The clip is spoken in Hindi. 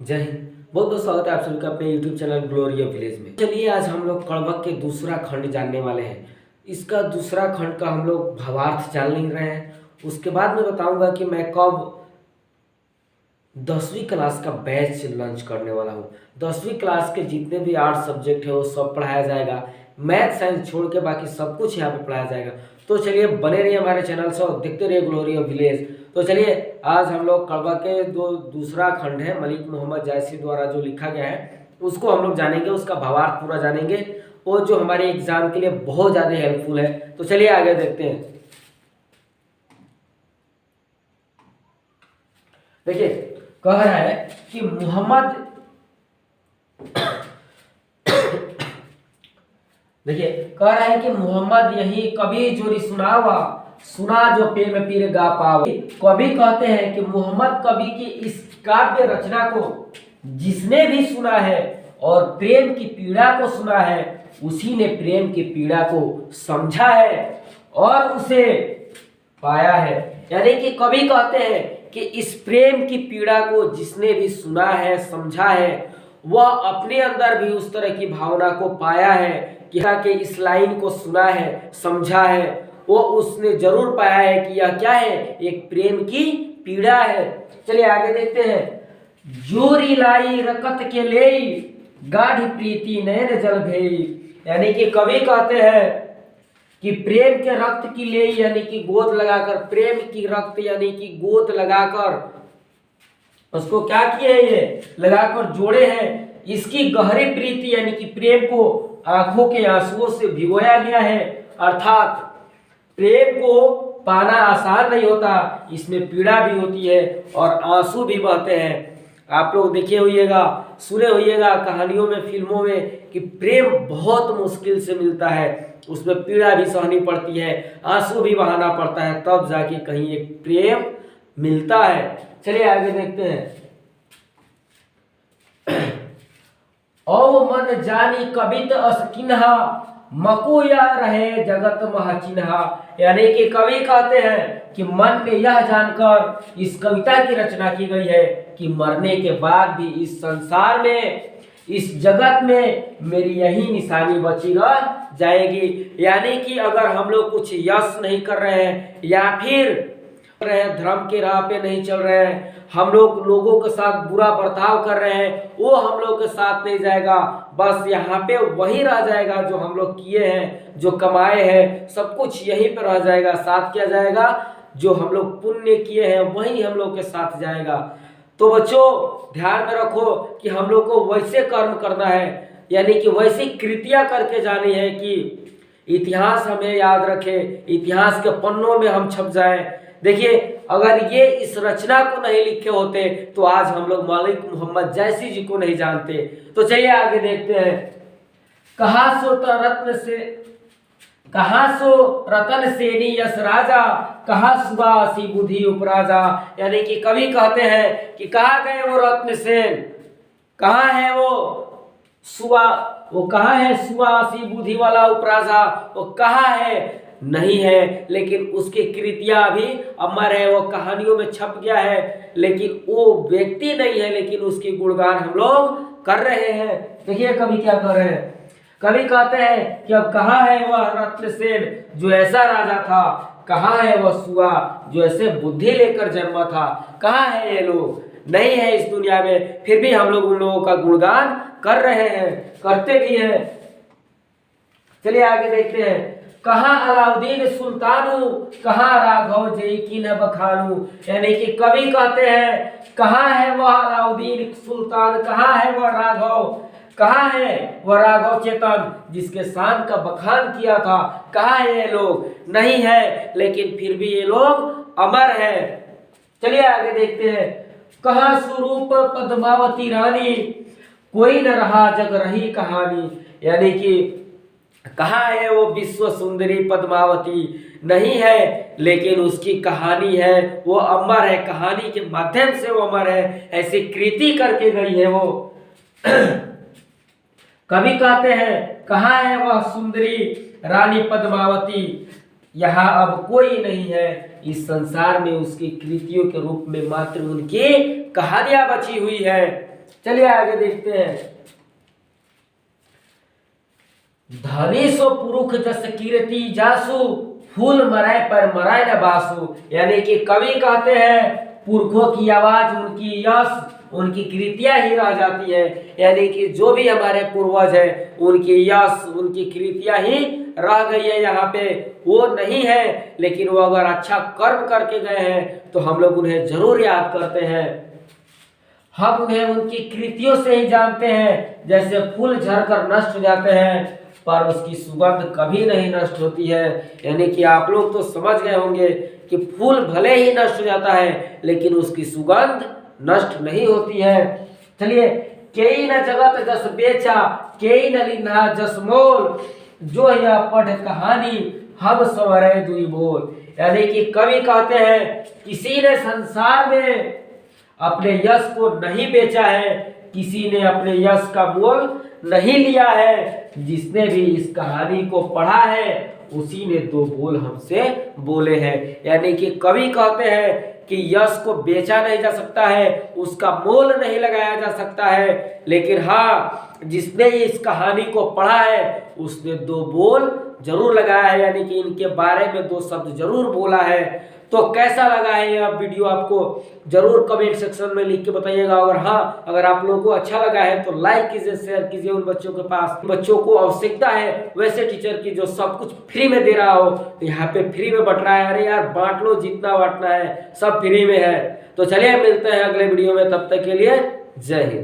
जय हिंद। बहुत बहुत स्वागत है आप सभी का अपने YouTube channel glory of village में। चलिए आज हम लोग कड़वक के दूसरा खंड जानने वाले हैं। इसका दूसरा खंड का हम लोग भावार्थ जान नहीं रहे हैं। उसके बाद मैं बताऊंगा कि मैं कब 10वीं क्लास का बैच लॉन्च करने वाला हूँ। 10वीं क्लास के जितने भी 8 सब्जेक्ट है वो सब पढ़ाया जाएगा। मैथ साइंस छोड़ के बाकी सब कुछ यहाँ पे पढ़ाया जाएगा। तो चलिए बने रहिए हमारे चैनल से और देखते रहिए ग्लोरी ऑफ विलेज। तो चलिए आज हम लोग कड़वा के दूसरा खंड है मलिक मोहम्मद जायसी द्वारा जो लिखा गया है उसको हम लोग जानेंगे, उसका भावार्थ पूरा जानेंगे, वो जो हमारे एग्जाम के लिए बहुत ज़्यादा हेल्पफुल है। तो चलिए आगे देखते हैं। देखिए कह रहा है कि मोहम्मद देखिए कह रहा है कि मोहम्मद यही कभी जोरी सुनावा सुना जो पे में पीर गा पाओ। कवि कहते हैं कि मोहम्मद कवि की इस काव्य रचना को जिसने भी सुना है और प्रेम की पीड़ा को सुना है उसी ने प्रेम की पीड़ा को समझा है और उसे पाया है। यानी कि कवि कहते हैं कि इस प्रेम की पीड़ा को जिसने भी सुना है समझा है वह अपने अंदर भी उस तरह की भावना को पाया है कि इस लाइन को सुना है समझा है, वो उसने जरूर पाया है कि यह क्या है, एक प्रेम की पीड़ा है। चलिए आगे देखते हैं। जोरी लाई रकत के ले गाढ़ी प्रीति नयन जल भेई। यानी कि कवि कहते हैं कि प्रेम के रक्त की ले यानी कि गोद लगाकर, प्रेम की रक्त यानी कि गोद लगाकर उसको क्या किए ये लगाकर जोड़े हैं। इसकी गहरी प्रीति यानी कि प्रेम को आंखों के आंसुओं से भिगोया गया है। अर्थात प्रेम को पाना आसान नहीं होता, इसमें पीड़ा भी होती है और आंसू भी बहते हैं। आप लोग देखे होइएगा, सुने होइएगा कहानियों में, फिल्मों में कि प्रेम बहुत मुश्किल से मिलता है, उसमें पीड़ा भी सहनी पड़ती है, आंसू भी बहाना पड़ता है, तब जाके कहीं एक प्रेम मिलता है। चलिए आगे देखते हैं। औ मन जानी कवित असकिन्हा मकुया रहे जगत महचिन्हा। यानी कि कवि कहते हैं कि मन में यह जानकर इस कविता की रचना की गई है कि मरने के बाद भी इस संसार में, इस जगत में मेरी यही निशानी बची रह जाएगी। यानी कि अगर हम लोग कुछ यश नहीं कर रहे हैं या फिर धर्म के राह पे नहीं चल रहे हैं, हम लोग लोगों के साथ बुरा बर्ताव कर रहे हैं, वो हम लोग के साथ नहीं जाएगा। बस यहाँ पे वही रह जाएगा जो हम लोग किए हैं, जो कमाए हैं, सब कुछ यहीं पे रह जाएगा। साथ क्या जाएगा, जो हम लोग पुण्य किए हैं वही हम लोग के साथ जाएगा। तो बच्चों ध्यान में रखो कि हम लोग को वैसे कर्म करना है, यानी कि वैसी कृतियां करके जानी है कि इतिहास हमें याद रखे, इतिहास के पन्नों में हम छप जाएं। देखिए अगर ये इस रचना को नहीं लिखे होते तो आज हम लोग मलिक मोहम्मद जायसी जी को नहीं जानते। तो चलिए आगे देखते हैं। कहा सो रतन सेनी यश राजा, कहा सुबासी बुद्धि उपराजा। यानी कि कवि कहते हैं कि कहाँ गए वो रत्न सेन, कहाँ है वो सुबा, वो कहाँ है सुबासी बुद्धि वाला उपराजा, वो कहाँ है, नहीं है। लेकिन उसकी कृतियां भी अमर है, वो कहानियों में छप गया है, लेकिन वो व्यक्ति नहीं है, लेकिन उसकी गुणगान हम लोग कर रहे हैं। देखिए कवि क्या कर रहे हैं। कवि कहते हैं कि अब कहाँ है वह रत्नसेन जो ऐसा राजा था, कहाँ है वह सुआ जो ऐसे बुद्धि लेकर जन्मा था, कहाँ है ये लोग, नहीं है इस दुनिया में, फिर भी हम लोग उन लोगों का गुणगान कर रहे हैं, करते भी हैं। चलिए आगे देखते हैं। कहाँ अलाउद्दीन सुल्तानू, कहाँ राघव जय की न बखानू। यानी कि कवि कहते हैं कहाँ है वह अलाउद्दीन सुल्तान, कहाँ है वह राघव, कहाँ है वह राघव चेतन जिसके शान का बखान किया था, कहाँ है ये लोग, नहीं है, लेकिन फिर भी ये लोग अमर है। चलिए आगे देखते हैं। कहाँ स्वरूप पद्मावती रानी, कोई न रहा जग रही कहानी। यानी कि कहाँ है वो विश्व सुंदरी पद्मावती, नहीं है, लेकिन उसकी कहानी है, वो अमर है, कहानी के माध्यम से वो अमर है, ऐसी कृति करके गई है वो। कवि कहते हैं कहाँ है वह सुंदरी रानी पद्मावती, यहाँ अब कोई नहीं है, इस संसार में उसकी कृतियों के रूप में मात्र उनकी कहानियां बची हुई है। चलिए आगे देखते हैं। धनी सो पुरुष जस कीर्ति जासु, फूल मराए पर मराए न बासु। यानी कि कवि कहते हैं पुरखों की आवाज, उनकी यश, उनकी कृतियां ही रह जाती है। यानी कि जो भी हमारे पूर्वज है उनकी यश, उनकी कृतियां ही रह गई है, यहाँ पे वो नहीं है। लेकिन वो अगर अच्छा कर्म करके गए हैं तो हम लोग उन्हें जरूर याद करते हैं। हम उन्हें उनकी कृतियों से ही जानते हैं। जैसे फूल झड़कर नष्ट हो जाते हैं पर उसकी सुगंध कभी नहीं नष्ट होती है। यानी कि आप लोग तो समझ गए होंगे कि फूल भले ही नष्ट हो जाता है लेकिन उसकी सुगंध नष्ट नहीं होती है। चलिए, केई न जगत जस बेचा, केई न लिन्हा जस मोल, जो यह पढ़ कहानी हम संवरे दुई बोल। यानी कि कवि कहते हैं किसी ने संसार में अपने यश को नहीं बेचा है, किसी ने अपने यश का मोल नहीं लिया है। जिसने भी इस कहानी को पढ़ा है उसी ने दो बोल हमसे बोले हैं। यानी कि कवि कहते हैं कि यश को बेचा नहीं जा सकता है, उसका मोल नहीं लगाया जा सकता है, लेकिन हाँ, जिसने इस कहानी को पढ़ा है उसने दो बोल जरूर लगाया है। यानी कि इनके बारे में दो शब्द जरूर बोला है। तो कैसा लगा है यह वीडियो आपको जरूर कमेंट सेक्शन में लिख के बताइएगा। और हाँ, अगर आप लोगों को अच्छा लगा है तो लाइक कीजिए, शेयर कीजिए उन बच्चों के पास, बच्चों को आवश्यकता है वैसे टीचर की जो सब कुछ फ्री में दे रहा हो। यहाँ पे फ्री में बट रहा है, अरे यार बांट लो, जितना बांटना है सब फ्री में है। तो चलिए मिलते हैं अगले वीडियो में, तब तक के लिए जय हिंद।